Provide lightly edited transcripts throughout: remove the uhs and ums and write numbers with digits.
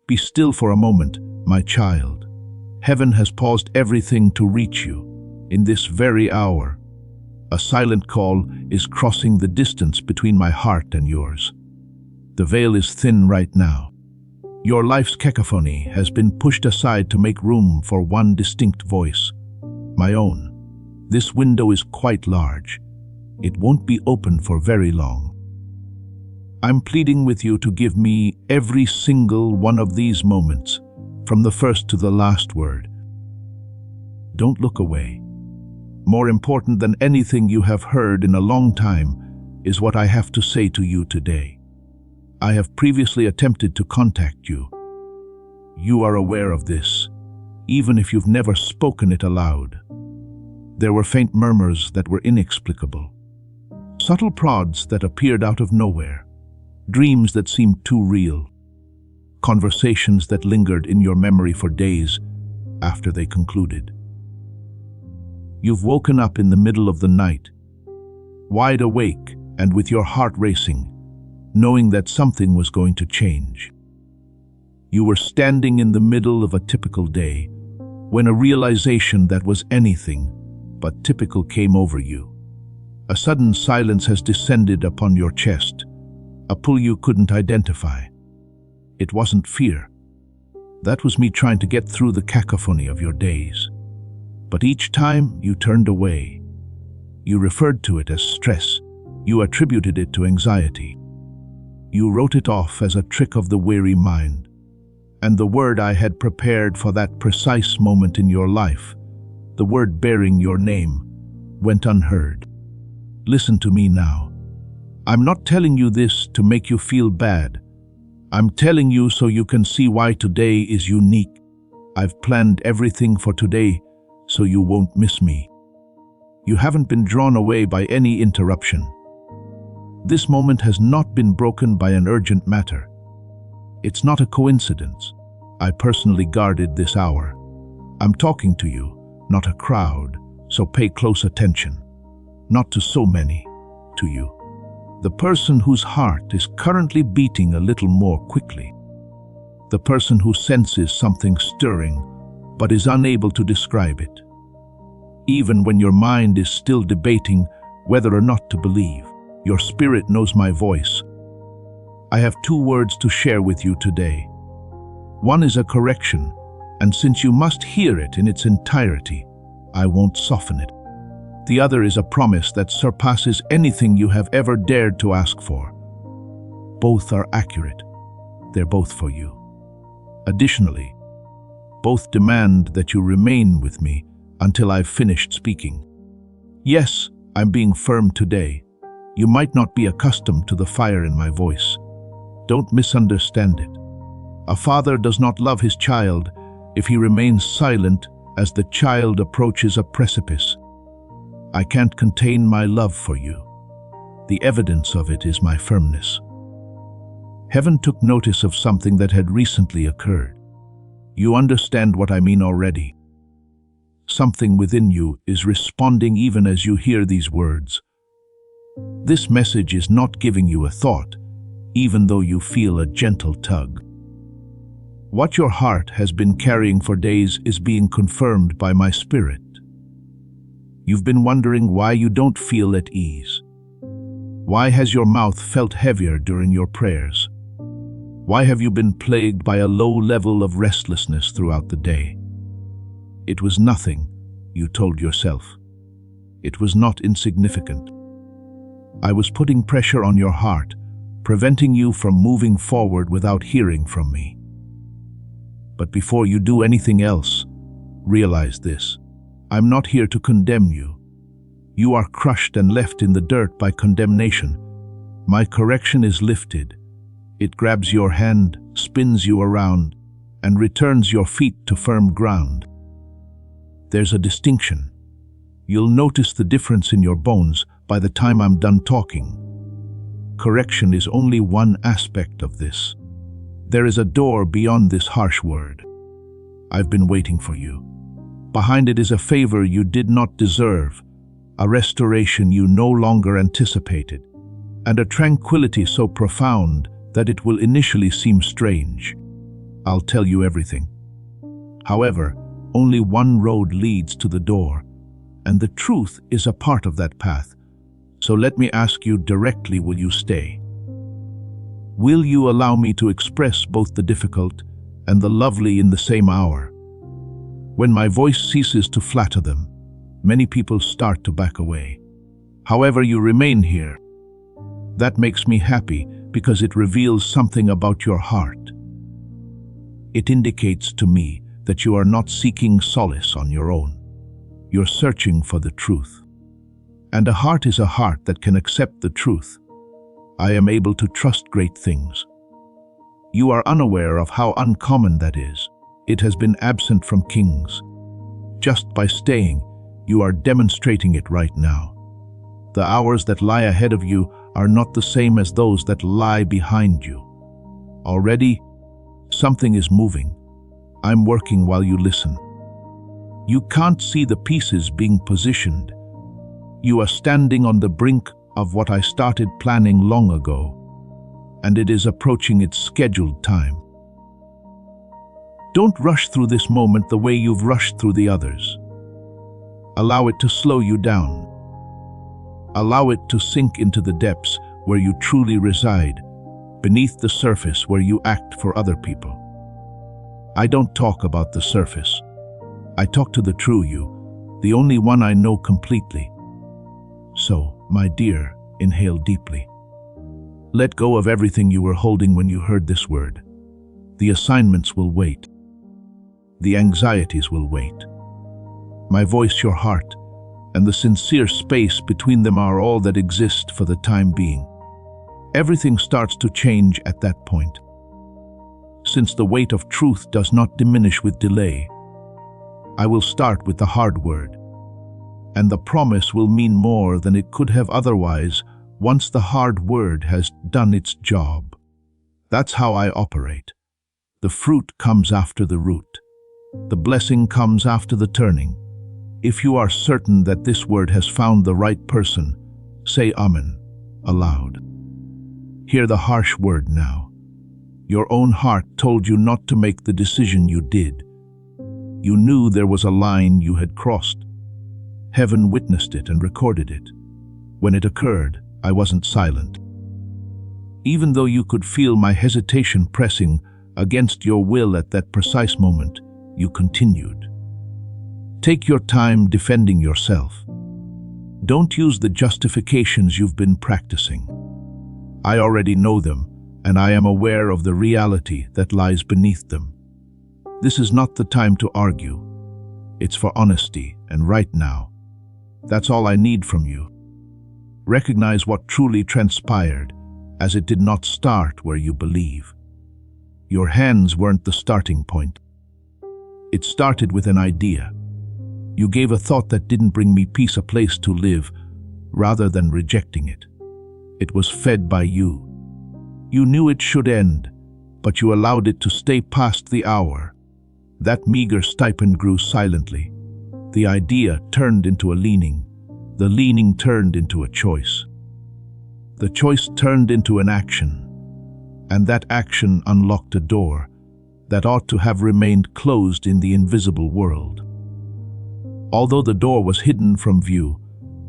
Be still for a moment, my child. Heaven has paused everything to reach you. In this very hour, a silent call is crossing the distance between my heart and yours. The veil is thin right now. Your life's cacophony has been pushed aside to make room for one distinct voice, my own. This window is quite large. It won't be open for very long. I'm pleading with you to give me every single one of these moments, from the first to the last word. Don't look away. More important than anything you have heard in a long time is what I have to say to you today. I have previously attempted to contact you. You are aware of this, even if you've never spoken it aloud. There were faint murmurs that were inexplicable, subtle prods that appeared out of nowhere, dreams that seemed too real, conversations that lingered in your memory for days after they concluded. You've woken up in the middle of the night, wide awake and with your heart racing, knowing that something was going to change. You were standing in the middle of a typical day when a realization that was anything but typical came over you. A sudden silence has descended upon your chest, a pull you couldn't identify. It wasn't fear. That was me trying to get through the cacophony of your days. But each time you turned away, you referred to it as stress. You attributed it to anxiety. You wrote it off as a trick of the weary mind. And the word I had prepared for that precise moment in your life, the word bearing your name, went unheard. Listen to me now. I'm not telling you this to make you feel bad. I'm telling you so you can see why today is unique. I've planned everything for today so you won't miss me. You haven't been drawn away by any interruption. This moment has not been broken by an urgent matter. It's not a coincidence. I personally guarded this hour. I'm talking to you, not a crowd, so pay close attention. Not to so many, to you. The person whose heart is currently beating a little more quickly. The person who senses something stirring, but is unable to describe it. Even when your mind is still debating whether or not to believe, your spirit knows my voice. I have two words to share with you today. One is a correction, and since you must hear it in its entirety, I won't soften it. The other is a promise that surpasses anything you have ever dared to ask for. Both are accurate. They're both for you. Additionally, both demand that you remain with me until I've finished speaking. Yes, I'm being firm today. You might not be accustomed to the fire in my voice. Don't misunderstand it. A father does not love his child if he remains silent as the child approaches a precipice. I can't contain my love for you. The evidence of it is my firmness. Heaven took notice of something that had recently occurred. You understand what I mean already. Something within you is responding even as you hear these words. This message is not giving you a thought, even though you feel a gentle tug. What your heart has been carrying for days is being confirmed by my spirit. You've been wondering why you don't feel at ease. Why has your mouth felt heavier during your prayers? Why have you been plagued by a low level of restlessness throughout the day? It was nothing, you told yourself. It was not insignificant. I was putting pressure on your heart, preventing you from moving forward without hearing from me. But before you do anything else, realize this. I'm not here to condemn you. You are crushed and left in the dirt by condemnation. My correction is lifted. It grabs your hand, spins you around, and returns your feet to firm ground. There's a distinction. You'll notice the difference in your bones by the time I'm done talking. Correction is only one aspect of this. There is a door beyond this harsh word. I've been waiting for you. Behind it is a favor you did not deserve, a restoration you no longer anticipated, and a tranquility so profound that it will initially seem strange. I'll tell you everything. However, only one road leads to the door, and the truth is a part of that path. So let me ask you directly, will you stay? Will you allow me to express both the difficult and the lovely in the same hour? When my voice ceases to flatter them, many people start to back away. However, you remain here. That makes me happy because it reveals something about your heart. It indicates to me that you are not seeking solace on your own. You're searching for the truth. And a heart is a heart that can accept the truth. I am able to trust great things. You are unaware of how uncommon that is. It has been absent from kings. Just by staying, you are demonstrating it right now. The hours that lie ahead of you are not the same as those that lie behind you. Already, something is moving. I'm working while you listen. You can't see the pieces being positioned. You are standing on the brink of what I started planning long ago, and it is approaching its scheduled time. Don't rush through this moment the way you've rushed through the others. Allow it to slow you down. Allow it to sink into the depths where you truly reside, beneath the surface where you act for other people. I don't talk about the surface. I talk to the true you, the only one I know completely. So, my dear, inhale deeply. Let go of everything you were holding when you heard this word. The assignments will wait. The anxieties will wait. My voice, your heart, and the sincere space between them are all that exist for the time being. Everything starts to change at that point. Since the weight of truth does not diminish with delay, I will start with the hard word, and the promise will mean more than it could have otherwise once the hard word has done its job. That's how I operate. The fruit comes after the root. The blessing comes after the turning. If you are certain that this word has found the right person, say Amen aloud. Hear the harsh word now. Your own heart told you not to make the decision you did. You knew there was a line you had crossed. Heaven witnessed it and recorded it. When it occurred, I wasn't silent. Even though you could feel my hesitation pressing against your will at that precise moment, you continued. Take your time defending yourself. Don't use the justifications you've been practicing. I already know them, and I am aware of the reality that lies beneath them. This is not the time to argue. It's for honesty, and right now. That's all I need from you. Recognize what truly transpired, as it did not start where you believe. Your hands weren't the starting point. It started with an idea. You gave a thought that didn't bring me peace, a place to live, rather than rejecting it. It was fed by you. You knew it should end, but you allowed it to stay past the hour. That meager stipend grew silently. The idea turned into a leaning. The leaning turned into a choice. The choice turned into an action. And that action unlocked a door that ought to have remained closed in the invisible world. Although the door was hidden from view,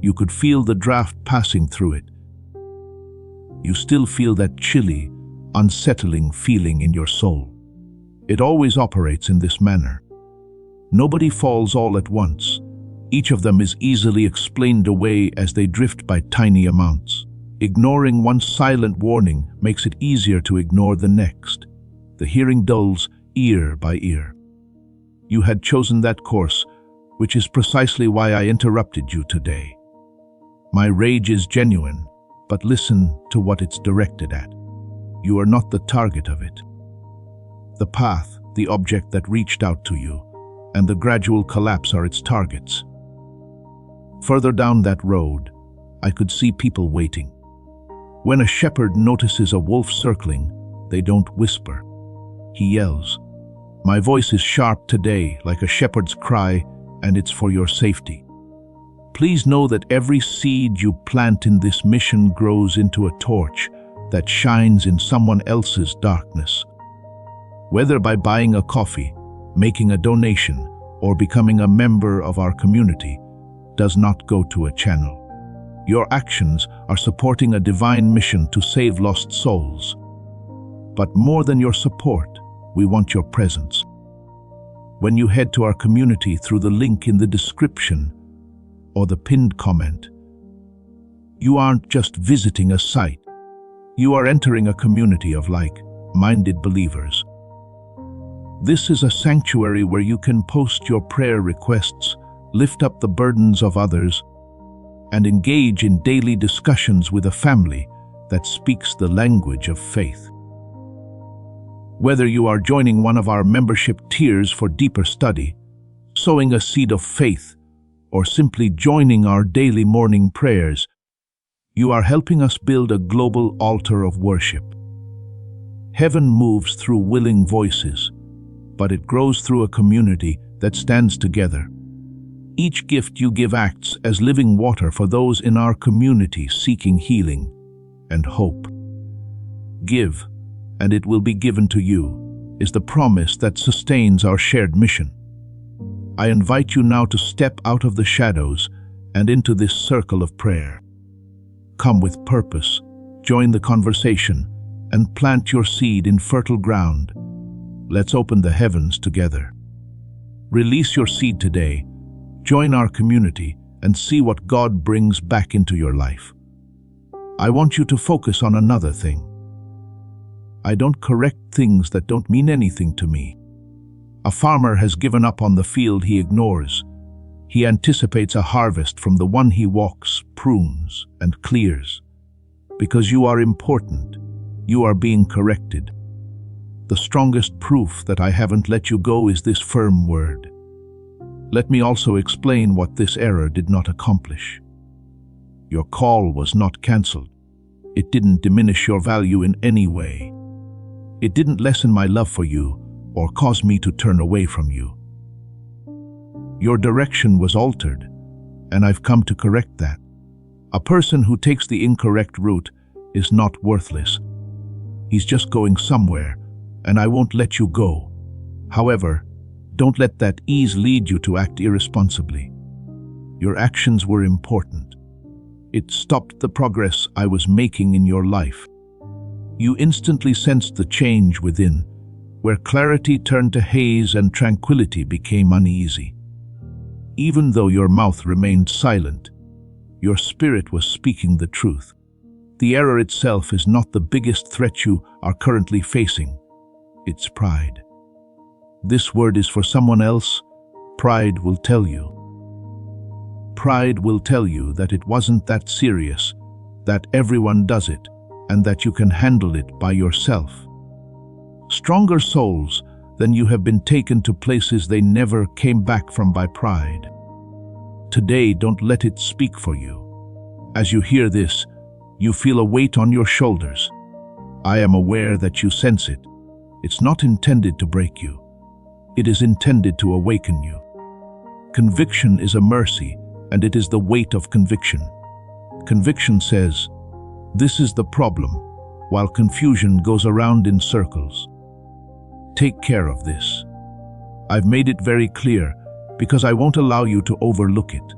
you could feel the draft passing through it. You still feel that chilly, unsettling feeling in your soul. It always operates in this manner. Nobody falls all at once. Each of them is easily explained away as they drift by tiny amounts. Ignoring one silent warning makes it easier to ignore the next. The hearing dulls ear by ear. You had chosen that course, which is precisely why I interrupted you today. My rage is genuine, but listen to what it's directed at. You are not the target of it. The path, the object that reached out to you, and the gradual collapse are its targets. Further down that road, I could see people waiting. When a shepherd notices a wolf circling, they don't whisper. He yells. My voice is sharp today, like a shepherd's cry, and it's for your safety. Please know that every seed you plant in this mission grows into a torch that shines in someone else's darkness. Whether by buying a coffee, making a donation, or becoming a member of our community, does not go to a channel. Your actions are supporting a divine mission to save lost souls. But more than your support, we want your presence. When you head to our community through the link in the description or the pinned comment, you aren't just visiting a site. You are entering a community of like-minded believers. This is a sanctuary where you can post your prayer requests, lift up the burdens of others, and engage in daily discussions with a family that speaks the language of faith. Whether you are joining one of our membership tiers for deeper study, sowing a seed of faith, or simply joining our daily morning prayers, you are helping us build a global altar of worship. Heaven moves through willing voices, but it grows through a community that stands together. Each gift you give acts as living water for those in our community seeking healing and hope. Give, and it will be given to you, is the promise that sustains our shared mission. I invite you now to step out of the shadows and into this circle of prayer. Come with purpose, join the conversation, and plant your seed in fertile ground. Let's open the heavens together. Release your seed today, join our community, and see what God brings back into your life. I want you to focus on another thing. I don't correct things that don't mean anything to me. A farmer has given up on the field he ignores. He anticipates a harvest from the one he walks, prunes, and clears. Because you are important, you are being corrected. The strongest proof that I haven't let you go is this firm word. Let me also explain what this error did not accomplish. Your call was not cancelled. It didn't diminish your value in any way. It didn't lessen my love for you or cause me to turn away from you. Your direction was altered, and I've come to correct that. A person who takes the incorrect route is not worthless. He's just going somewhere, and I won't let you go. However, don't let that ease lead you to act irresponsibly. Your actions were important. It stopped the progress I was making in your life. You instantly sensed the change within, where clarity turned to haze and tranquility became uneasy. Even though your mouth remained silent, your spirit was speaking the truth. The error itself is not the biggest threat you are currently facing. It's pride. This word is for someone else. Pride will tell you. Pride will tell you that it wasn't that serious, that everyone does it, and that you can handle it by yourself. Stronger souls than you have been taken to places they never came back from by pride. Today, don't let it speak for you. As you hear this, you feel a weight on your shoulders. I am aware that you sense it. It's not intended to break you. It is intended to awaken you. Conviction is a mercy, and it is the weight of conviction. Conviction says, "This is the problem," while confusion goes around in circles. Take care of this. I've made it very clear because I won't allow you to overlook it.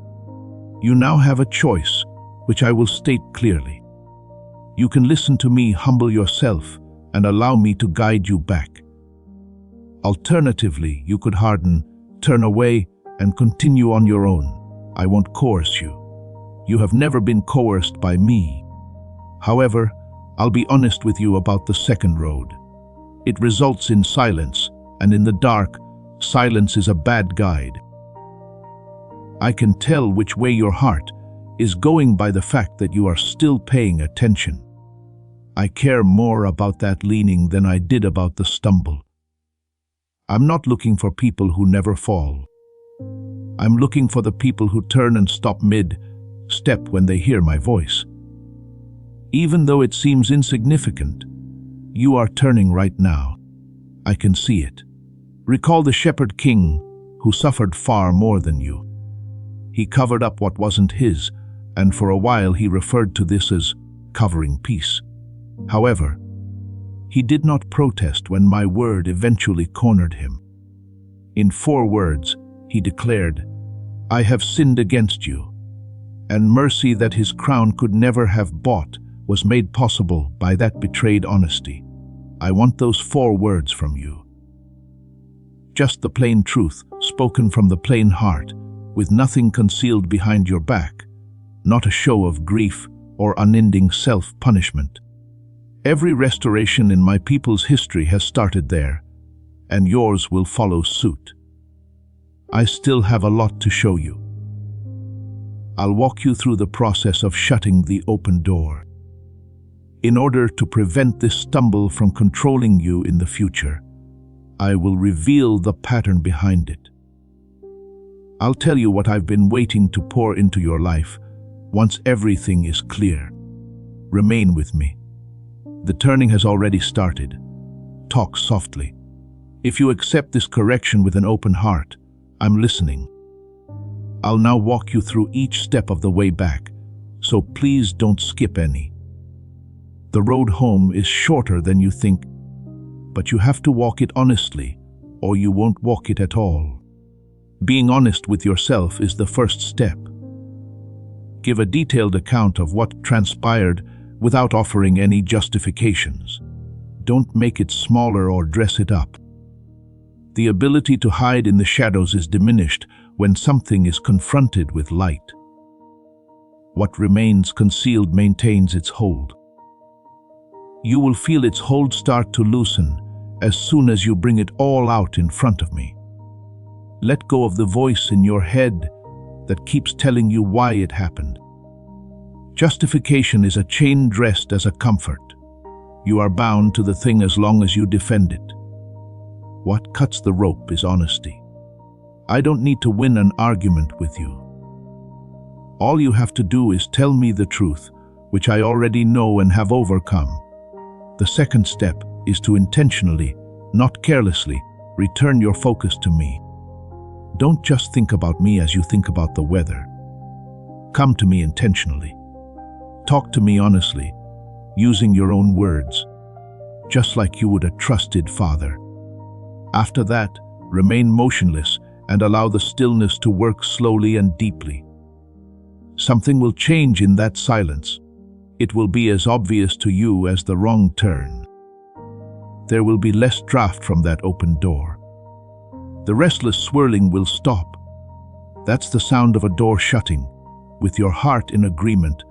You now have a choice, which I will state clearly. You can listen to me, humble yourself, and allow me to guide you back. Alternatively, you could harden, turn away, and continue on your own. I won't coerce you. You have never been coerced by me. However, I'll be honest with you about the second road. It results in silence, and in the dark, silence is a bad guide. I can tell which way your heart is going by the fact that you are still paying attention. I care more about that leaning than I did about the stumble. I'm not looking for people who never fall. I'm looking for the people who turn and stop mid-step when they hear my voice. Even though it seems insignificant, you are turning right now. I can see it. Recall the shepherd king who suffered far more than you. He covered up what wasn't his, and for a while he referred to this as covering peace. However, He did not protest when my word eventually cornered him. In 4 words, he declared, "I have sinned against you," and mercy that his crown could never have bought was made possible by that betrayed honesty. I want those 4 words from you. Just the plain truth, spoken from the plain heart, with nothing concealed behind your back, not a show of grief or unending self-punishment. Every restoration in my people's history has started there, and yours will follow suit. I still have a lot to show you. I'll walk you through the process of shutting the open door. In order to prevent this stumble from controlling you in the future, I will reveal the pattern behind it. I'll tell you what I've been waiting to pour into your life once everything is clear. Remain with me. The turning has already started. Talk softly. If you accept this correction with an open heart, I'm listening. I'll now walk you through each step of the way back, so please don't skip any. The road home is shorter than you think, but you have to walk it honestly, or you won't walk it at all. Being honest with yourself is the first step. Give a detailed account of what transpired without offering any justifications. Don't make it smaller or dress it up. The ability to hide in the shadows is diminished when something is confronted with light. What remains concealed maintains its hold. You will feel its hold start to loosen as soon as you bring it all out in front of me. Let go of the voice in your head that keeps telling you why it happened. Justification is a chain dressed as a comfort. You are bound to the thing as long as you defend it. What cuts the rope is honesty. I don't need to win an argument with you. All you have to do is tell me the truth, which I already know and have overcome. The second step is to intentionally, not carelessly, return your focus to me. Don't just think about me as you think about the weather. Come to me intentionally. Talk to me honestly, using your own words, just like you would a trusted father. After that, remain motionless and allow the stillness to work slowly and deeply. Something will change in that silence. It will be as obvious to you as the wrong turn. There will be less draft from that open door. The restless swirling will stop. That's the sound of a door shutting, with your heart in agreement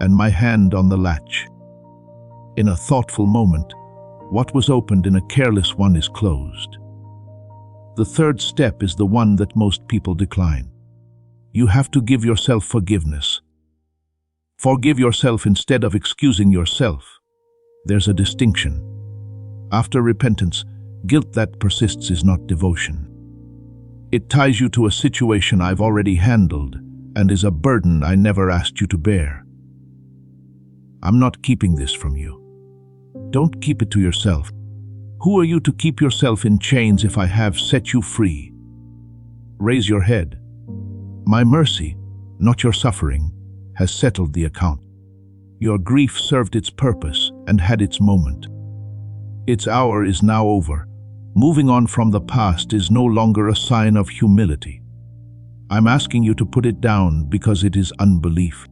and my hand on the latch. In a thoughtful moment, what was opened in a careless one is closed. The third step is the one that most people decline. You have to give yourself forgiveness. Forgive yourself instead of excusing yourself. There's a distinction. After repentance, guilt that persists is not devotion. It ties you to a situation I've already handled and is a burden I never asked you to bear. I'm not keeping this from you. Don't keep it to yourself. Who are you to keep yourself in chains if I have set you free? Raise your head. My mercy, not your suffering, has settled the account. Your grief served its purpose and had its moment. Its hour is now over. Moving on from the past is no longer a sign of humility. I'm asking you to put it down because it is unbelief.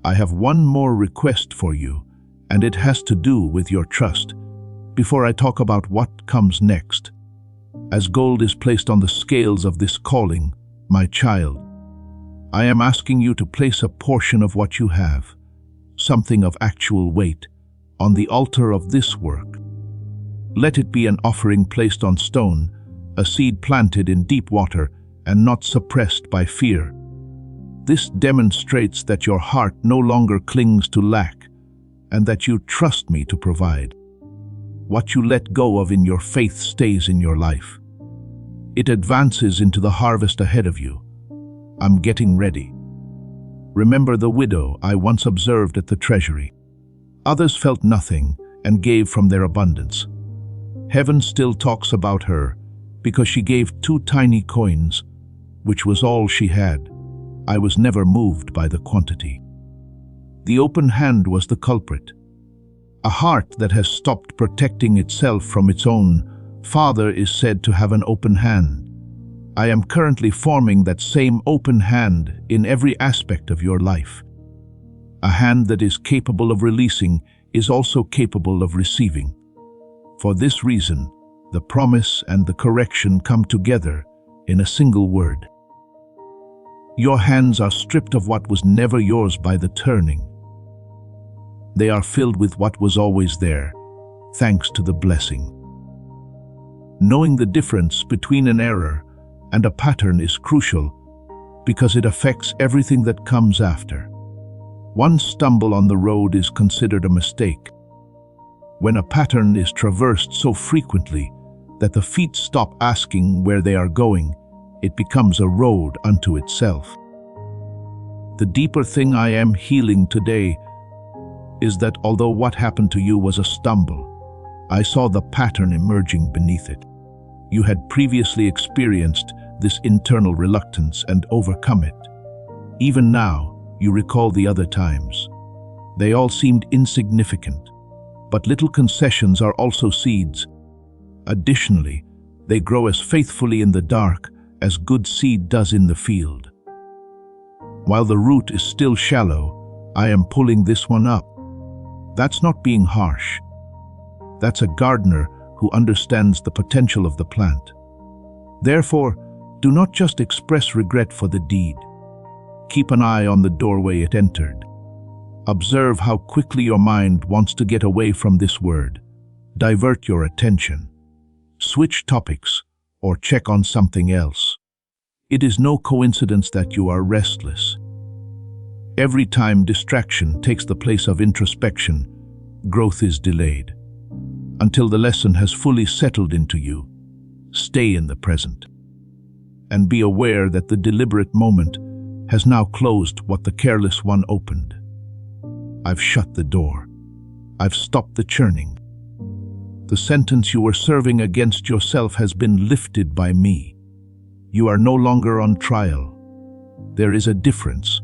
I have one more request for you, and it has to do with your trust. Before I talk about what comes next, as gold is placed on the scales of this calling, my child, I am asking you to place a portion of what you have, something of actual weight, on the altar of this work. Let it be an offering placed on stone, a seed planted in deep water and not suppressed by fear. This demonstrates that your heart no longer clings to lack and that you trust me to provide. What you let go of in your faith stays in your life. It advances into the harvest ahead of you. I'm getting ready. Remember the widow I once observed at the treasury. Others felt nothing and gave from their abundance. Heaven still talks about her because she gave 2 tiny coins, which was all she had. I was never moved by the quantity. The open hand was the culprit. A heart that has stopped protecting itself from its own father is said to have an open hand. I am currently forming that same open hand in every aspect of your life. A hand that is capable of releasing is also capable of receiving. For this reason, the promise and the correction come together in a single word. Your hands are stripped of what was never yours by the turning. They are filled with what was always there, thanks to the blessing. Knowing the difference between an error and a pattern is crucial because it affects everything that comes after. One stumble on the road is considered a mistake. When a pattern is traversed so frequently that the feet stop asking where they are going, it becomes a road unto itself. The deeper thing I am healing today is that although what happened to you was a stumble, I saw the pattern emerging beneath it. You had previously experienced this internal reluctance and overcome it. Even now, you recall the other times. They all seemed insignificant, but little concessions are also seeds. Additionally, they grow as faithfully in the dark as good seed does in the field. While the root is still shallow, I am pulling this one up. That's not being harsh. That's a gardener who understands the potential of the plant. Therefore, do not just express regret for the deed. Keep an eye on the doorway it entered. Observe how quickly your mind wants to get away from this word. Divert your attention. Switch topics or check on something else. It is no coincidence that you are restless. Every time distraction takes the place of introspection, growth is delayed. Until the lesson has fully settled into you, stay in the present. And be aware that the deliberate moment has now closed what the careless one opened. I've shut the door. I've stopped the churning. The sentence you were serving against yourself has been lifted by me. You are no longer on trial. There is a difference,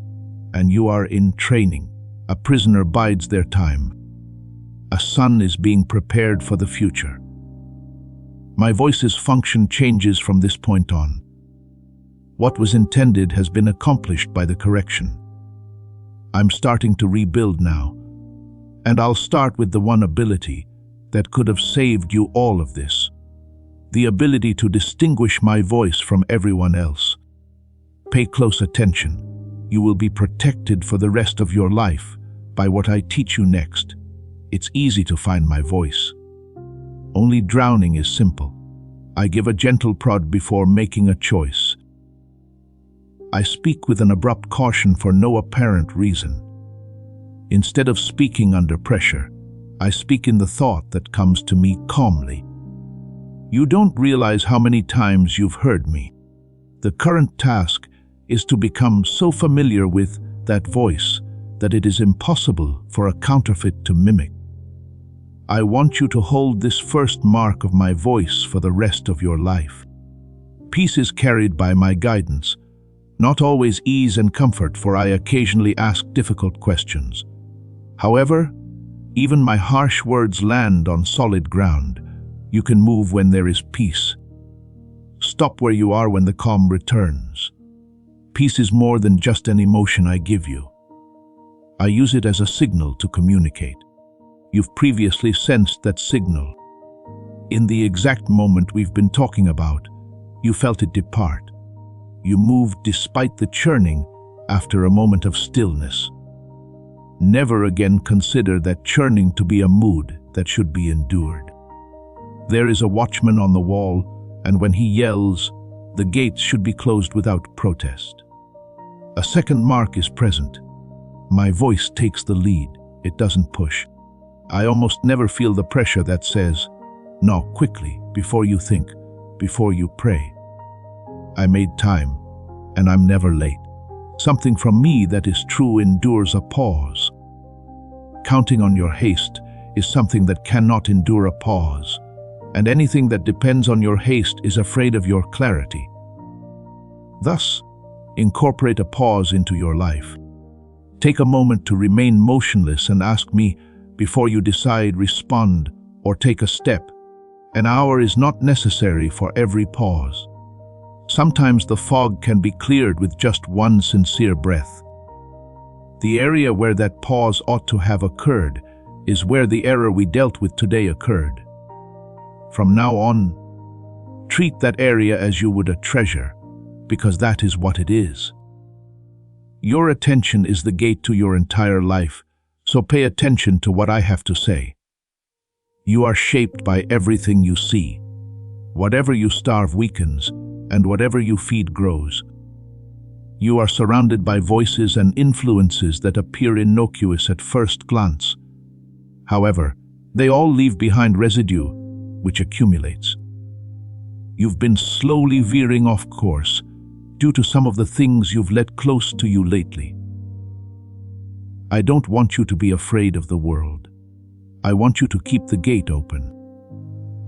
and you are in training. A prisoner bides their time. A son is being prepared for the future. My voice's function changes from this point on. What was intended has been accomplished by the correction. I'm starting to rebuild now, and I'll start with the one ability that could have saved you all of this. The ability to distinguish my voice from everyone else. Pay close attention. You will be protected for the rest of your life by what I teach you next. It's easy to find my voice. Only drowning is simple. I give a gentle prod before making a choice. I speak with an abrupt caution for no apparent reason. Instead of speaking under pressure, I speak in the thought that comes to me calmly. You don't realize how many times you've heard me. The current task is to become so familiar with that voice that it is impossible for a counterfeit to mimic. I want you to hold this first mark of my voice for the rest of your life. Peace is carried by my guidance, not always ease and comfort, for I occasionally ask difficult questions. However, even my harsh words land on solid ground. You can move when there is peace. Stop where you are when the calm returns. Peace is more than just an emotion I give you. I use it as a signal to communicate. You've previously sensed that signal. In the exact moment we've been talking about, you felt it depart. You moved despite the churning after a moment of stillness. Never again consider that churning to be a mood that should be endured. There is a watchman on the wall, and when he yells, the gates should be closed without protest. A second mark is present. My voice takes the lead. It doesn't push. I almost never feel the pressure that says, "No, quickly, before you think, before you pray." I made time, and I'm never late. Something from me that is true endures a pause. Counting on your haste is something that cannot endure a pause, and anything that depends on your haste is afraid of your clarity. Thus, incorporate a pause into your life. Take a moment to remain motionless and ask me, before you decide, respond, or take a step. An hour is not necessary for every pause. Sometimes the fog can be cleared with just one sincere breath. The area where that pause ought to have occurred is where the error we dealt with today occurred. From now on, treat that area as you would a treasure, because that is what it is. Your attention is the gate to your entire life, so pay attention to what I have to say. You are shaped by everything you see. Whatever you starve weakens, and whatever you feed grows. You are surrounded by voices and influences that appear innocuous at first glance. However, they all leave behind residue, which accumulates. You've been slowly veering off course due to some of the things you've let close to you lately. I don't want you to be afraid of the world. I want you to keep the gate open.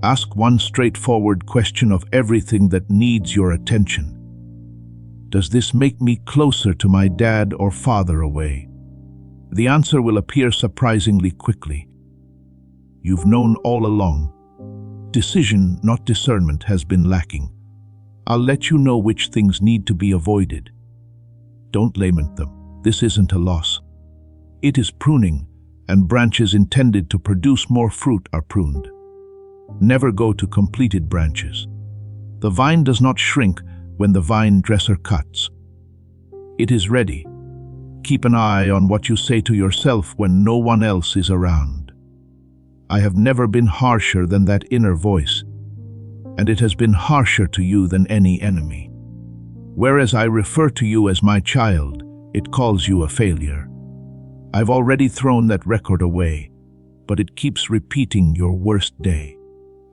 Ask one straightforward question of everything that needs your attention. Does this make me closer to my dad or farther away? The answer will appear surprisingly quickly. You've known all along. Decision, not discernment, has been lacking. I'll let you know which things need to be avoided. Don't lament them. This isn't a loss. It is pruning, and branches intended to produce more fruit are pruned. Never go to completed branches. The vine does not shrink when the vine dresser cuts. It is ready. Keep an eye on what you say to yourself when no one else is around. I have never been harsher than that inner voice, and it has been harsher to you than any enemy. Whereas I refer to you as my child, it calls you a failure. I've already thrown that record away, but it keeps repeating your worst day.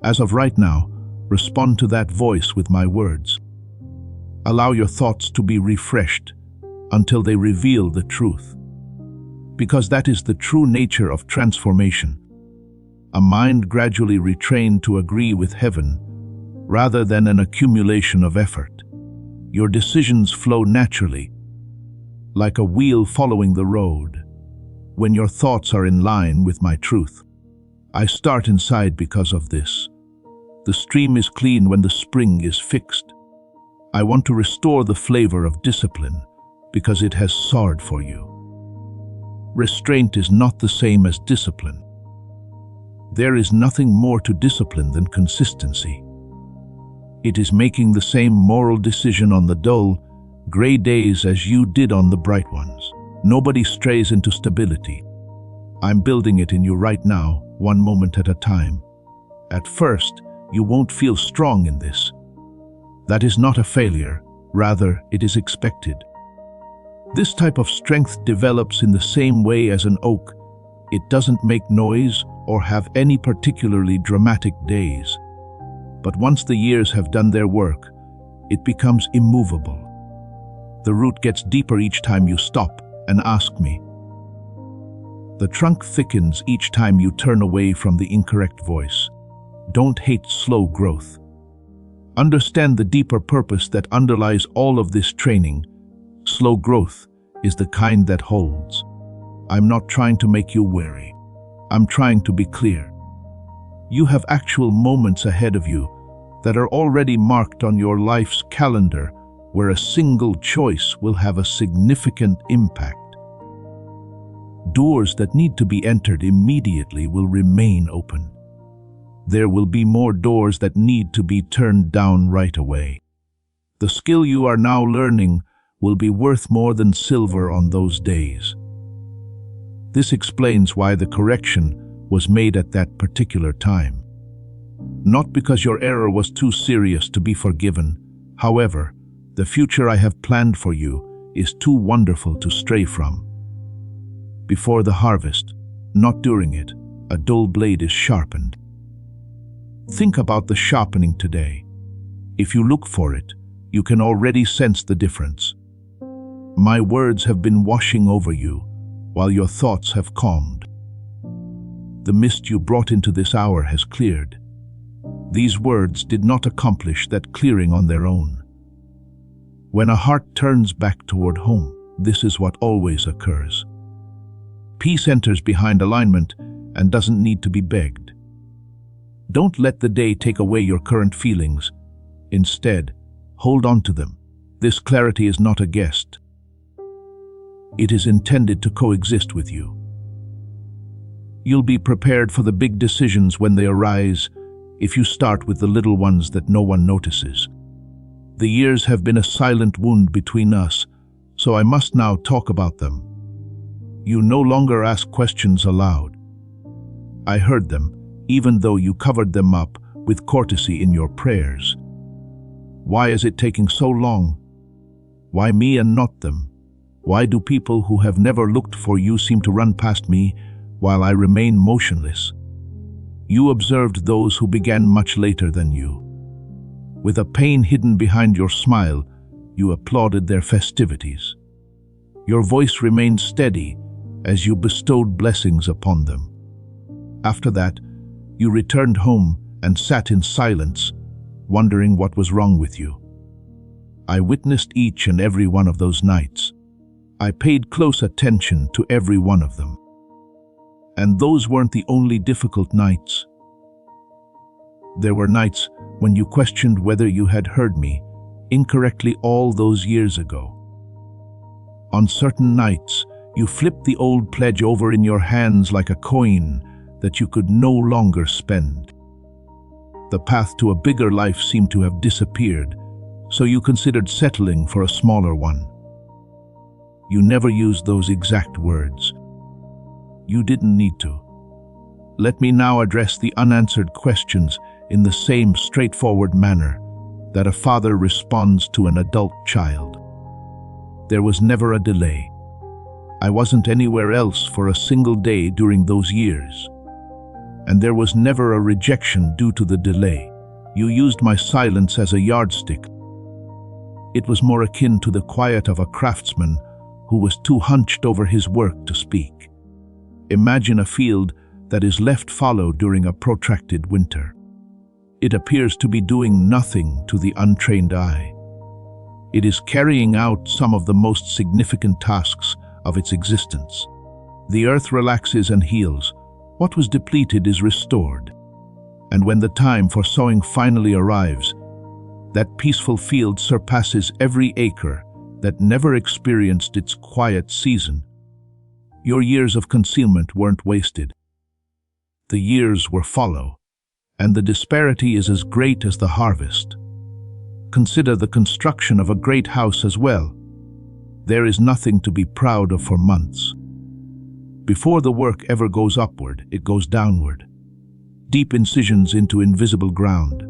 As of right now, respond to that voice with my words. Allow your thoughts to be refreshed until they reveal the truth. Because that is the true nature of transformation. A mind gradually retrained to agree with heaven, rather than an accumulation of effort. Your decisions flow naturally, like a wheel following the road, when your thoughts are in line with my truth. I start inside because of this. The stream is clean when the spring is fixed. I want to restore the flavor of discipline because it has soured for you. Restraint is not the same as discipline. There is nothing more to discipline than consistency. It is making the same moral decision on the dull, gray days as you did on the bright ones. Nobody strays into stability. I'm building it in you right now, one moment at a time. At first, you won't feel strong in this. That is not a failure, rather it is expected. This type of strength develops in the same way as an oak. It doesn't make noise or have any particularly dramatic days. But once the years have done their work, it becomes immovable. The root gets deeper each time you stop and ask me. The trunk thickens each time you turn away from the incorrect voice. Don't hate slow growth. Understand the deeper purpose that underlies all of this training. Slow growth is the kind that holds. I'm not trying to make you weary. I'm trying to be clear. You have actual moments ahead of you that are already marked on your life's calendar where a single choice will have a significant impact. Doors that need to be entered immediately will remain open. There will be more doors that need to be turned down right away. The skill you are now learning will be worth more than silver on those days. This explains why the correction was made at that particular time. Not because your error was too serious to be forgiven. However, the future I have planned for you is too wonderful to stray from. Before the harvest, not during it, a dull blade is sharpened. Think about the sharpening today. If you look for it, you can already sense the difference. My words have been washing over you, while your thoughts have calmed. The mist you brought into this hour has cleared. These words did not accomplish that clearing on their own. When a heart turns back toward home, this is what always occurs. Peace enters behind alignment, and doesn't need to be begged. Don't let the day take away your current feelings. Instead, hold on to them. This clarity is not a guest. It is intended to coexist with you. You'll be prepared for the big decisions when they arise if you start with the little ones that no one notices. The years have been a silent wound between us, so I must now talk about them. You no longer ask questions aloud. I heard them, even though you covered them up with courtesy in your prayers. Why is it taking so long? Why me and not them? Why do people who have never looked for you seem to run past me while I remain motionless? You observed those who began much later than you. With a pain hidden behind your smile, you applauded their festivities. Your voice remained steady as you bestowed blessings upon them. After that, you returned home and sat in silence, wondering what was wrong with you. I witnessed each and every one of those nights. I paid close attention to every one of them. And those weren't the only difficult nights. There were nights when you questioned whether you had heard me incorrectly all those years ago. On certain nights, you flipped the old pledge over in your hands like a coin that you could no longer spend. The path to a bigger life seemed to have disappeared, so you considered settling for a smaller one. You never used those exact words. You didn't need to. Let me now address the unanswered questions in the same straightforward manner that a father responds to an adult child. There was never a delay. I wasn't anywhere else for a single day during those years. And there was never a rejection due to the delay. You used my silence as a yardstick. It was more akin to the quiet of a craftsman who was too hunched over his work to speak. Imagine a field that is left fallow during a protracted winter. It appears to be doing nothing to the untrained eye. It is carrying out some of the most significant tasks of its existence. The earth relaxes and heals. What was depleted is restored. And when the time for sowing finally arrives, that peaceful field surpasses every acre that never experienced its quiet season. Your years of concealment weren't wasted. The years were fallow, and the disparity is as great as the harvest. Consider the construction of a great house as well. There is nothing to be proud of for months. Before the work ever goes upward, it goes downward. Deep incisions into invisible ground.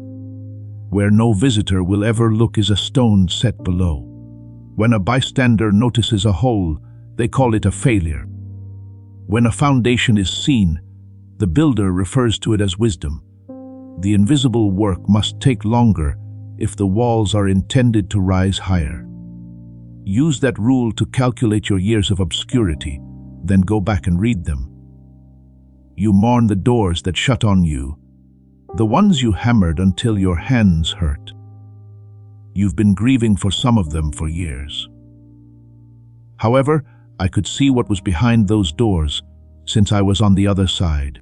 Where no visitor will ever look is a stone set below. When a bystander notices a hole, they call it a failure. When a foundation is seen, the builder refers to it as wisdom. The invisible work must take longer if the walls are intended to rise higher. Use that rule to calculate your years of obscurity, then go back and read them. You mourn the doors that shut on you, the ones you hammered until your hands hurt. You've been grieving for some of them for years. However, I could see what was behind those doors since I was on the other side.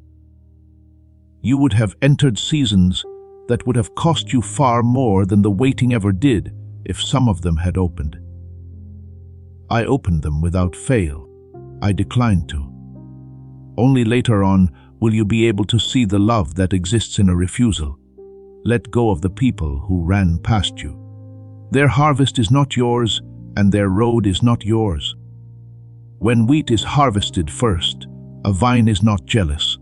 You would have entered seasons that would have cost you far more than the waiting ever did if some of them had opened. I opened them without fail. I declined to. Only later on will you be able to see the love that exists in a refusal. Let go of the people who ran past you. Their harvest is not yours, and their road is not yours. When wheat is harvested first, a vine is not jealous.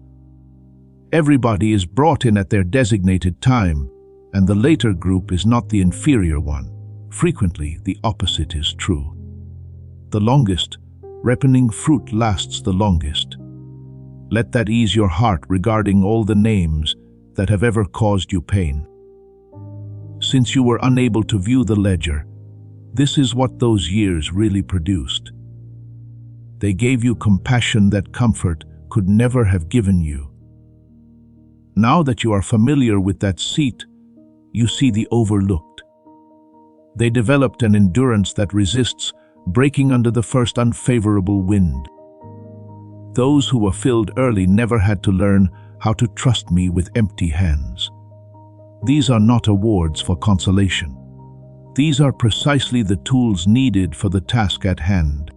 Everybody is brought in at their designated time, and the later group is not the inferior one. Frequently, the opposite is true. The longest ripening fruit lasts the longest. Let that ease your heart regarding all the names that have ever caused you pain. Since you were unable to view the ledger, this is what those years really produced. They gave you compassion that comfort could never have given you. Now that you are familiar with that seat, you see the overlooked. They developed an endurance that resists breaking under the first unfavorable wind. Those who were filled early never had to learn how to trust me with empty hands. These are not awards for consolation. These are precisely the tools needed for the task at hand.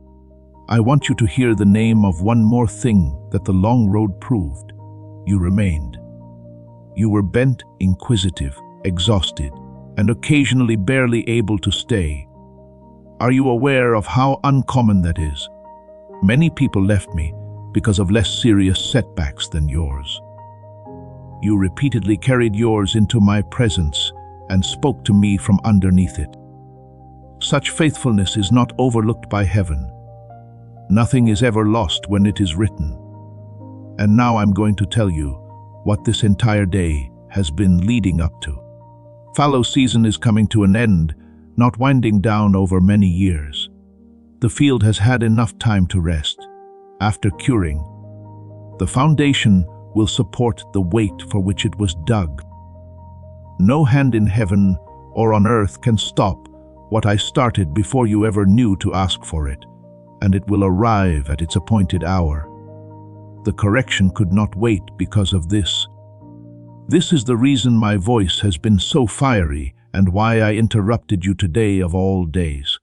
I want you to hear the name of one more thing that the long road proved. You remained. You were bent, inquisitive, exhausted, and occasionally barely able to stay. Are you aware of how uncommon that is? Many people left me because of less serious setbacks than yours. You repeatedly carried yours into my presence and spoke to me from underneath it. Such faithfulness is not overlooked by heaven. Nothing is ever lost when it is written. And now I'm going to tell you what this entire day has been leading up to. Fallow season is coming to an end, not winding down over many years. The field has had enough time to rest. After curing, the foundation will support the weight for which it was dug. No hand in heaven or on earth can stop what I started before you ever knew to ask for it, and it will arrive at its appointed hour. The correction could not wait because of this. This is the reason my voice has been so fiery and why I interrupted you today of all days.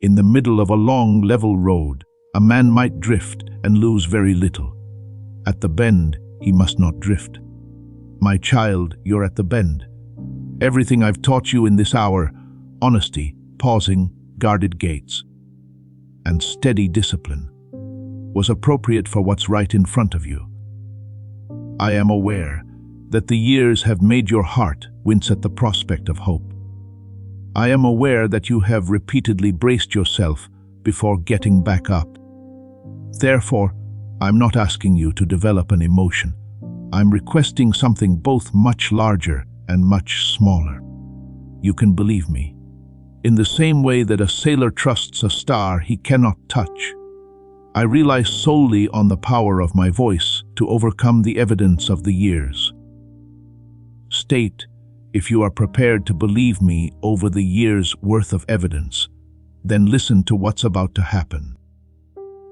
In the middle of a long, level road, a man might drift and lose very little. At the bend, he must not drift. My child, you're at the bend. Everything I've taught you in this hour, honesty, pausing, guarded gates, and steady discipline, was appropriate for what's right in front of you. I am aware that the years have made your heart wince at the prospect of hope. I am aware that you have repeatedly braced yourself before getting back up. Therefore, I'm not asking you to develop an emotion. I'm requesting something both much larger and much smaller. You can believe me. In the same way that a sailor trusts a star he cannot touch, I rely solely on the power of my voice to overcome the evidence of the years. State if you are prepared to believe me over the year's worth of evidence, then listen to what's about to happen.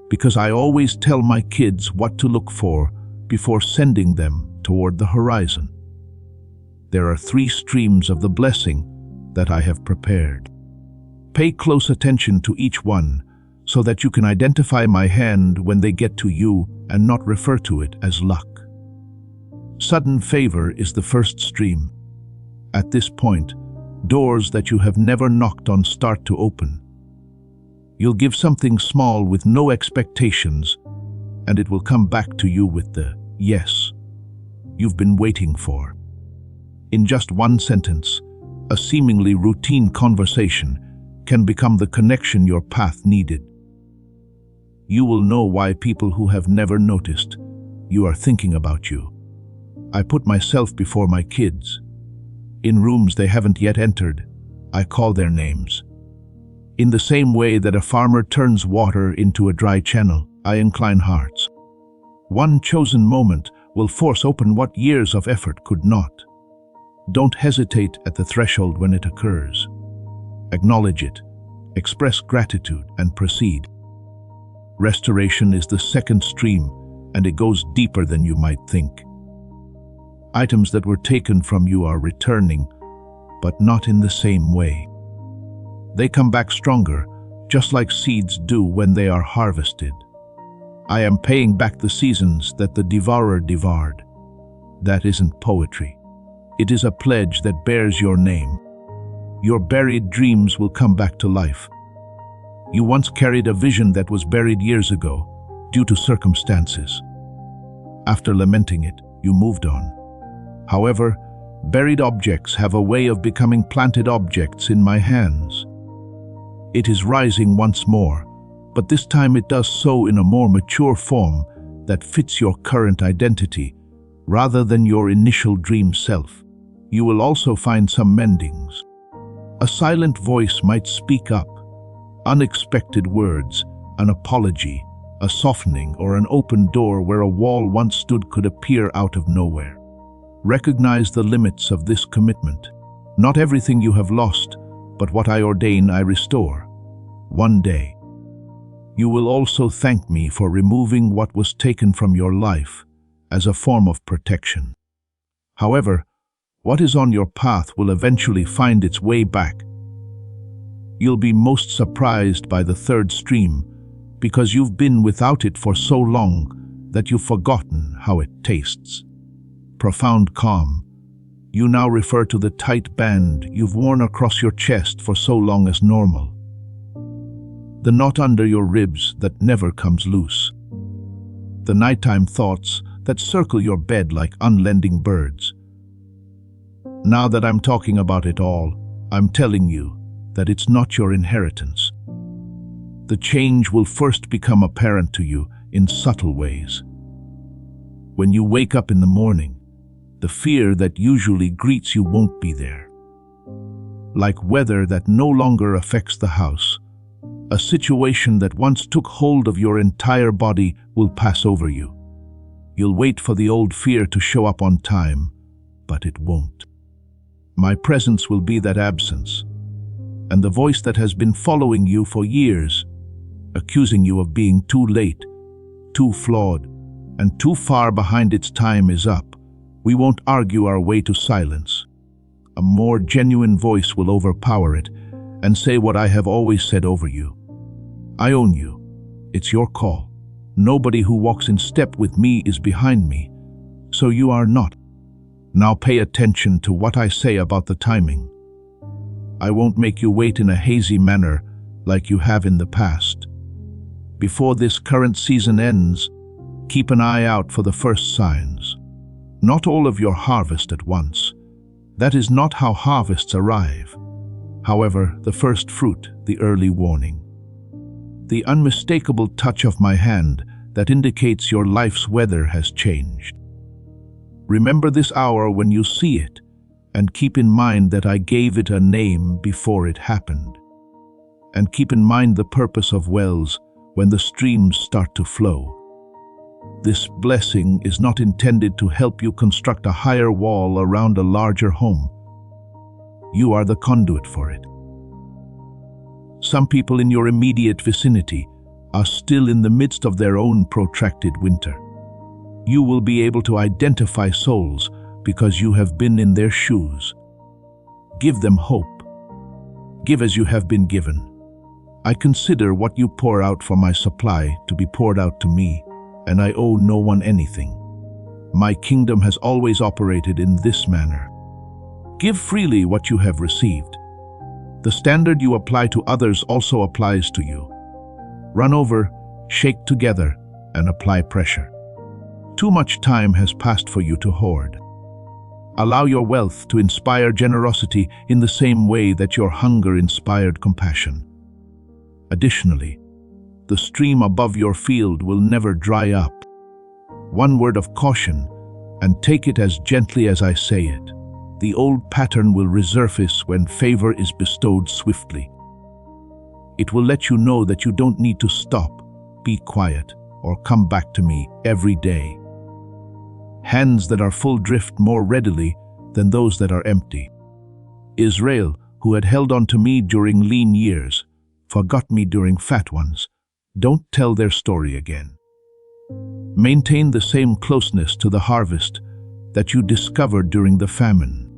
Because I always tell my kids what to look for before sending them toward the horizon. There are 3 streams of the blessing that I have prepared. Pay close attention to each one so that you can identify my hand when they get to you and not refer to it as luck. Sudden favor is the first stream. At this point, doors that you have never knocked on start to open. You'll give something small with no expectations, and it will come back to you with the yes you've been waiting for. In just one sentence, a seemingly routine conversation can become the connection your path needed. You will know why people who have never noticed you are thinking about you. I put myself before my kids. In rooms they haven't yet entered, I call their names. In the same way that a farmer turns water into a dry channel, I incline hearts. One chosen moment will force open what years of effort could not. Don't hesitate at the threshold when it occurs. Acknowledge it, express gratitude, and proceed. Restoration is the second stream, and it goes deeper than you might think. Items that were taken from you are returning, but not in the same way. They come back stronger, just like seeds do when they are harvested. I am paying back the seasons that the devourer devoured. That isn't poetry. It is a pledge that bears your name. Your buried dreams will come back to life. You once carried a vision that was buried years ago, due to circumstances. After lamenting it, you moved on. However, buried objects have a way of becoming planted objects in my hands. It is rising once more, but this time it does so in a more mature form that fits your current identity, rather than your initial dream self. You will also find some mendings. A silent voice might speak up. Unexpected words, an apology, a softening, or an open door where a wall once stood could appear out of nowhere. Recognize the limits of this commitment. Not everything you have lost, but what I ordain I restore. One day. You will also thank me for removing what was taken from your life as a form of protection. However, what is on your path will eventually find its way back. You'll be most surprised by the third stream because you've been without it for so long that you've forgotten how it tastes. Profound calm. You now refer to the tight band you've worn across your chest for so long as normal. The knot under your ribs that never comes loose. The nighttime thoughts that circle your bed like unlending birds. Now that I'm talking about it all, I'm telling you that it's not your inheritance. The change will first become apparent to you in subtle ways. When you wake up in the morning, the fear that usually greets you won't be there. Like weather that no longer affects the house, a situation that once took hold of your entire body will pass over you. You'll wait for the old fear to show up on time, but it won't. My presence will be that absence, and the voice that has been following you for years, accusing you of being too late, too flawed, and too far behind its time is up. We won't argue our way to silence. A more genuine voice will overpower it and say what I have always said over you. I own you. It's your call. Nobody who walks in step with me is behind me, so you are not. Now pay attention to what I say about the timing. I won't make you wait in a hazy manner like you have in the past. Before this current season ends, keep an eye out for the first signs. Not all of your harvest at once. That is not how harvests arrive. However, the first fruit, the early warning. The unmistakable touch of my hand that indicates your life's weather has changed. Remember this hour when you see it, and keep in mind that I gave it a name before it happened. And keep in mind the purpose of wells when the streams start to flow. This blessing is not intended to help you construct a higher wall around a larger home. You are the conduit for it. Some people in your immediate vicinity are still in the midst of their own protracted winter. You will be able to identify souls because you have been in their shoes. Give them hope. Give as you have been given. I consider what you pour out for my supply to be poured out to me, and I owe no one anything. My kingdom has always operated in this manner. Give freely what you have received. The standard you apply to others also applies to you. Run over, shake together, and apply pressure. Too much time has passed for you to hoard. Allow your wealth to inspire generosity in the same way that your hunger inspired compassion. Additionally, the stream above your field will never dry up. One word of caution, and take it as gently as I say it. The old pattern will resurface when favor is bestowed swiftly. It will let you know that you don't need to stop, be quiet, or come back to me every day. Hands that are full drift more readily than those that are empty. Israel, who had held on to me during lean years, forgot me during fat ones. Don't tell their story again. Maintain the same closeness to the harvest that you discovered during the famine.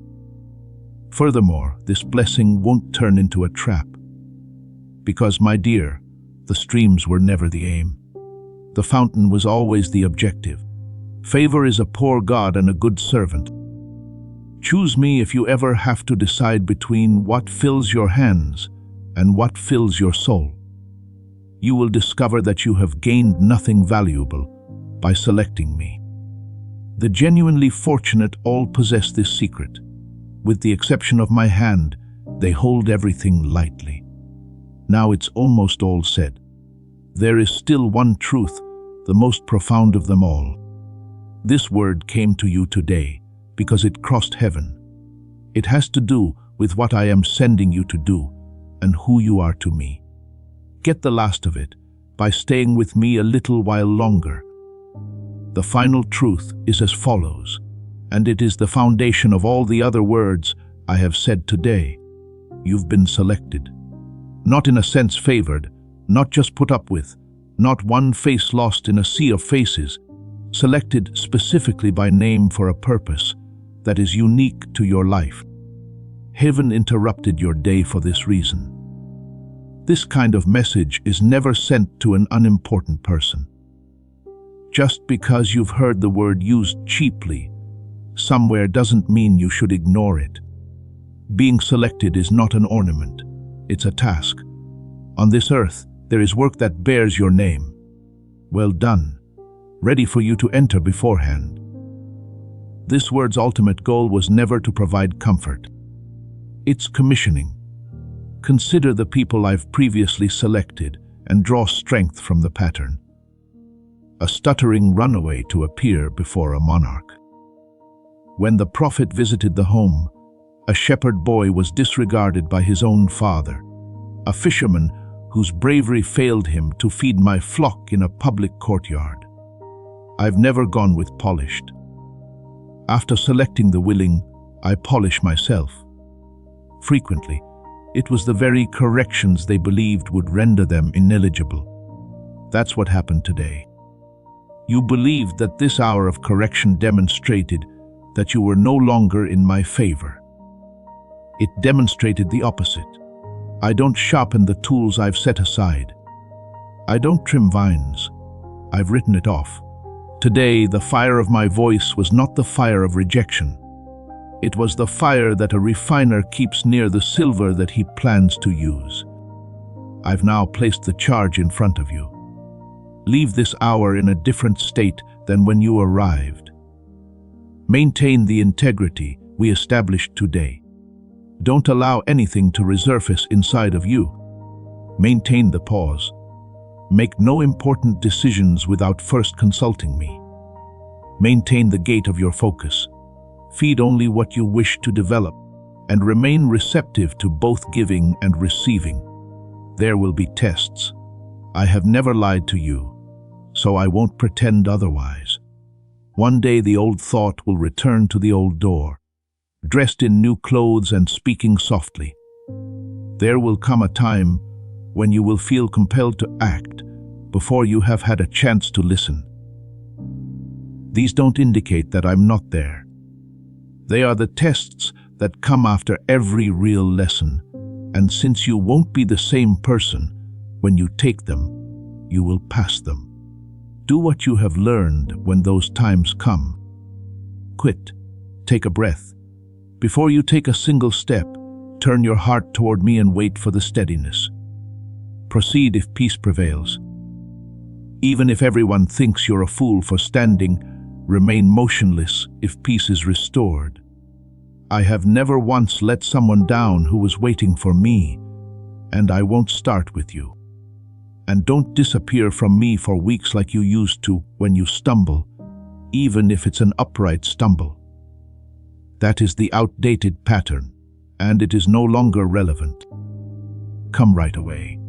Furthermore, this blessing won't turn into a trap. Because, my dear, the streams were never the aim. The fountain was always the objective. Favor is a poor God and a good servant. Choose me if you ever have to decide between what fills your hands and what fills your soul. You will discover that you have gained nothing valuable by selecting me. The genuinely fortunate all possess this secret. With the exception of my hand, they hold everything lightly. Now it's almost all said. There is still one truth, the most profound of them all. This word came to you today because it crossed heaven. It has to do with what I am sending you to do and who you are to me. Get the last of it by staying with me a little while longer. The final truth is as follows, and it is the foundation of all the other words I have said today. You've been selected. Not in a sense favored, not just put up with, not one face lost in a sea of faces, selected specifically by name for a purpose that is unique to your life. Heaven interrupted your day for this reason. This kind of message is never sent to an unimportant person. Just because you've heard the word used cheaply somewhere doesn't mean you should ignore it. Being selected is not an ornament, it's a task. On this earth, there is work that bears your name. Well done, ready for you to enter beforehand. This word's ultimate goal was never to provide comfort. It's commissioning. Consider the people I've previously selected and draw strength from the pattern. A stuttering runaway to appear before a monarch. When the prophet visited the home, a shepherd boy was disregarded by his own father, a fisherman whose bravery failed him to feed my flock in a public courtyard. I've never gone with polished. After selecting the willing, I polish myself. Frequently, it was the very corrections they believed would render them ineligible. That's what happened today. You believed that this hour of correction demonstrated that you were no longer in my favor. It demonstrated the opposite. I don't sharpen the tools I've set aside. I don't trim vines. I've written it off. Today, the fire of my voice was not the fire of rejection. It was the fire that a refiner keeps near the silver that he plans to use. I've now placed the charge in front of you. Leave this hour in a different state than when you arrived. Maintain the integrity we established today. Don't allow anything to resurface inside of you. Maintain the pause. Make no important decisions without first consulting me. Maintain the gate of your focus. Feed only what you wish to develop, and remain receptive to both giving and receiving. There will be tests. I have never lied to you, so I won't pretend otherwise. One day the old thought will return to the old door, dressed in new clothes and speaking softly. There will come a time when you will feel compelled to act before you have had a chance to listen. These don't indicate that I'm not there. They are the tests that come after every real lesson, and since you won't be the same person when you take them, you will pass them. Do what you have learned when those times come. Quit. Take a breath. Before you take a single step, turn your heart toward me and wait for the steadiness. Proceed if peace prevails. Even if everyone thinks you're a fool for standing, remain motionless if peace is restored. I have never once let someone down who was waiting for me, and I won't start with you. And don't disappear from me for weeks like you used to when you stumble, even if it's an upright stumble. That is the outdated pattern, and it is no longer relevant. Come right away.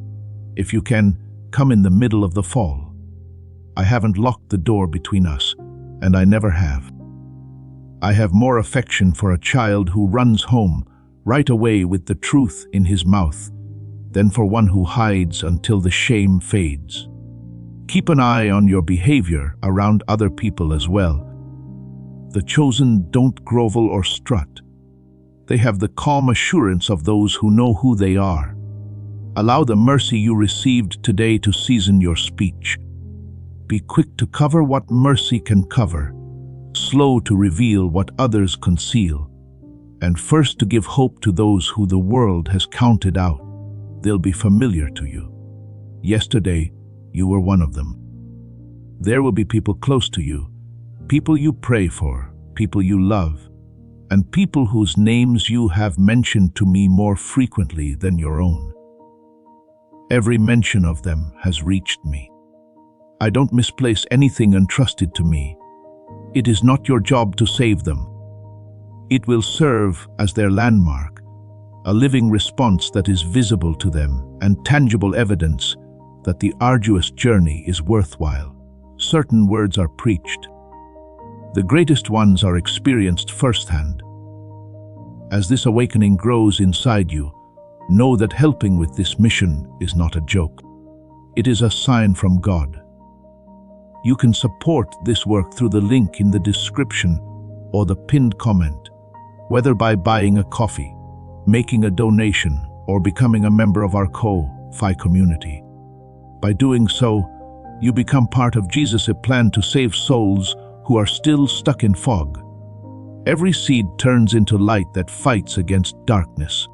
If you can, come in the middle of the fall. I haven't locked the door between us, and I never have. I have more affection for a child who runs home right away with the truth in his mouth than for one who hides until the shame fades. Keep an eye on your behavior around other people as well. The chosen don't grovel or strut. They have the calm assurance of those who know who they are. Allow the mercy you received today to season your speech. Be quick to cover what mercy can cover, slow to reveal what others conceal, and first to give hope to those who the world has counted out. They'll be familiar to you. Yesterday, you were one of them. There will be people close to you, people you pray for, people you love, and people whose names you have mentioned to me more frequently than your own. Every mention of them has reached me. I don't misplace anything entrusted to me. It is not your job to save them. It will serve as their landmark, a living response that is visible to them and tangible evidence that the arduous journey is worthwhile. Certain words are preached. The greatest ones are experienced firsthand. As this awakening grows inside you, know that helping with this mission is not a joke. It is a sign from God. You can support this work through the link in the description or the pinned comment, whether by buying a coffee, making a donation, or becoming a member of our Ko-Fi community. By doing so, you become part of Jesus' plan to save souls who are still stuck in fog. Every seed turns into light that fights against darkness.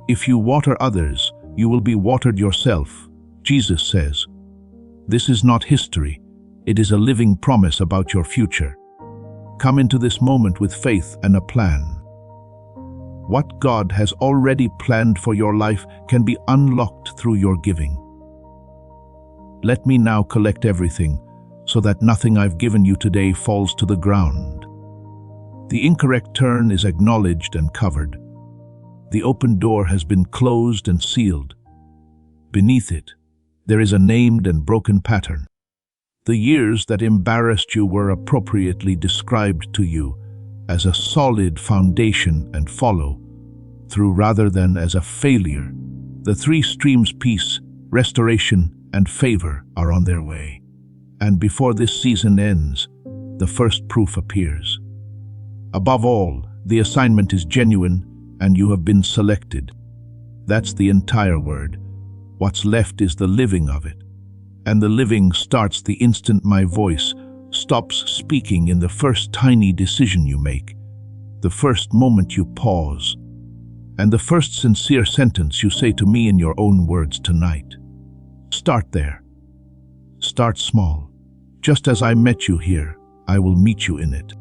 If you water others, you will be watered yourself, Jesus says. This is not history. It is a living promise about your future. Come into this moment with faith and a plan. What God has already planned for your life can be unlocked through your giving. Let me now collect everything so that nothing I've given you today falls to the ground. The incorrect turn is acknowledged and covered. The open door has been closed and sealed. Beneath it, there is a named and broken pattern. The years that embarrassed you were appropriately described to you as a solid foundation and follow through rather than as a failure. The three streams, peace, restoration, and favor, are on their way. And before this season ends, the first proof appears. Above all, the assignment is genuine and you have been selected. That's the entire word. What's left is the living of it. And the living starts the instant my voice stops speaking, in the first tiny decision you make, the first moment you pause, and the first sincere sentence you say to me in your own words tonight. Start there. Start small. Just as I met you here, I will meet you in it.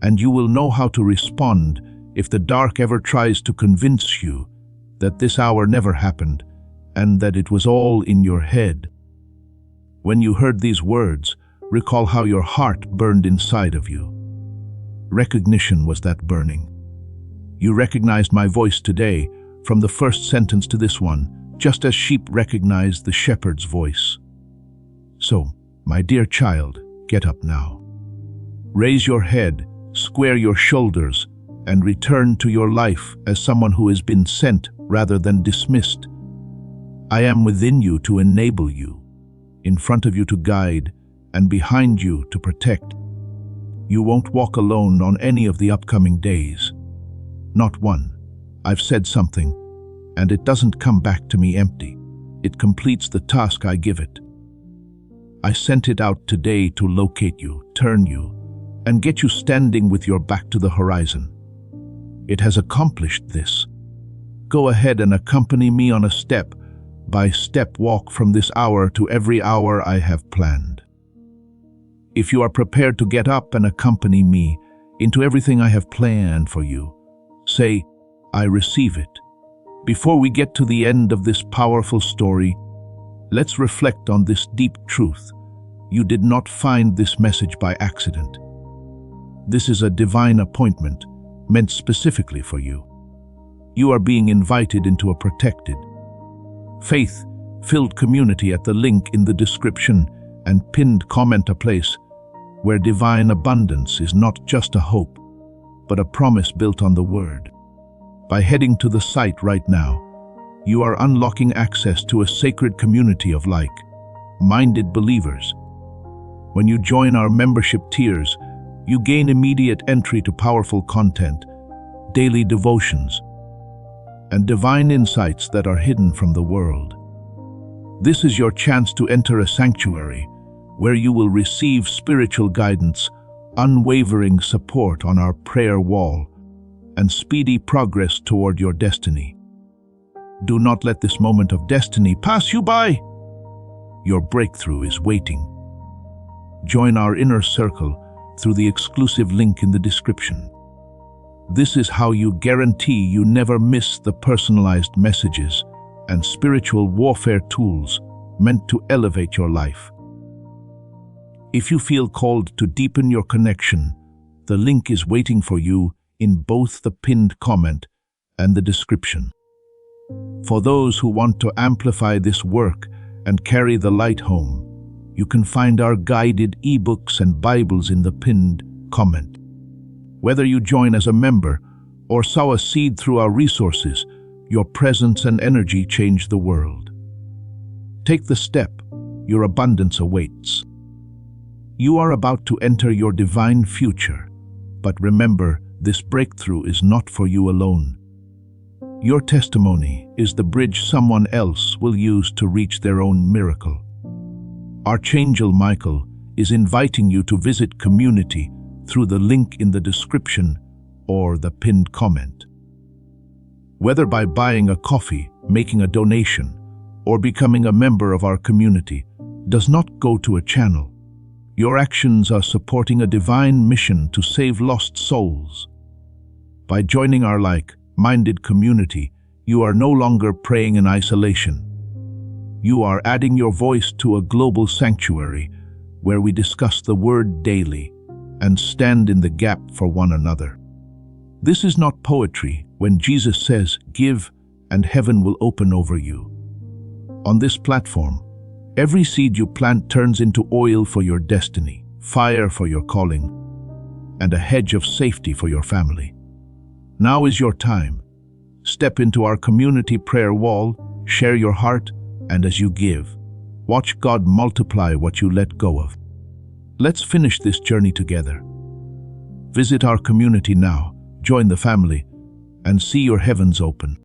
And you will know how to respond if the dark ever tries to convince you that this hour never happened and that it was all in your head. When you heard these words, recall how your heart burned inside of you. Recognition was that burning. You recognized my voice today, from the first sentence to this one, just as sheep recognize the shepherd's voice. So, my dear child, get up now. Raise your head, square your shoulders, and return to your life as someone who has been sent rather than dismissed. I am within you to enable you, in front of you to guide, and behind you to protect. You won't walk alone on any of the upcoming days. Not one. I've said something, and it doesn't come back to me empty. It completes the task I give it. I sent it out today to locate you, turn you, and get you standing with your back to the horizon. It has accomplished this. Go ahead and accompany me on a step-by-step walk from this hour to every hour I have planned. If you are prepared to get up and accompany me into everything I have planned for you, say, I receive it. Before we get to the end of this powerful story, let's reflect on this deep truth. You did not find this message by accident. This is a divine appointment meant specifically for you. You are being invited into a protected, faith-filled community at the link in the description and pinned comment, a place where divine abundance is not just a hope, but a promise built on the Word. By heading to the site right now, you are unlocking access to a sacred community of like-minded believers. When you join our membership tiers, you gain immediate entry to powerful content, daily devotions, and divine insights that are hidden from the world. This is your chance to enter a sanctuary where you will receive spiritual guidance, unwavering support on our prayer wall, and speedy progress toward your destiny. Do not let this moment of destiny pass you by. Your breakthrough is waiting. Join our inner circle through the exclusive link in the description. This is how you guarantee you never miss the personalized messages and spiritual warfare tools meant to elevate your life. If you feel called to deepen your connection, the link is waiting for you in both the pinned comment and the description. For those who want to amplify this work and carry the light home, you can find our guided ebooks and Bibles in the pinned comment. Whether you join as a member or sow a seed through our resources, your presence and energy change the world. Take the step. Your abundance awaits. You are about to enter your divine future, but remember, this breakthrough is not for you alone. Your testimony is the bridge someone else will use to reach their own miracle. Archangel Michael is inviting you to visit Community through the link in the description or the pinned comment. Whether by buying a coffee, making a donation, or becoming a member of our community, does not go to a channel. Your actions are supporting a divine mission to save lost souls. By joining our like-minded community, you are no longer praying in isolation. You are adding your voice to a global sanctuary where we discuss the Word daily and stand in the gap for one another. This is not poetry when Jesus says, "Give, and heaven will open over you." On this platform, every seed you plant turns into oil for your destiny, fire for your calling, and a hedge of safety for your family. Now is your time. Step into our community prayer wall, share your heart, and as you give, watch God multiply what you let go of. Let's finish this journey together. Visit our community now, join the family, and see your heavens open.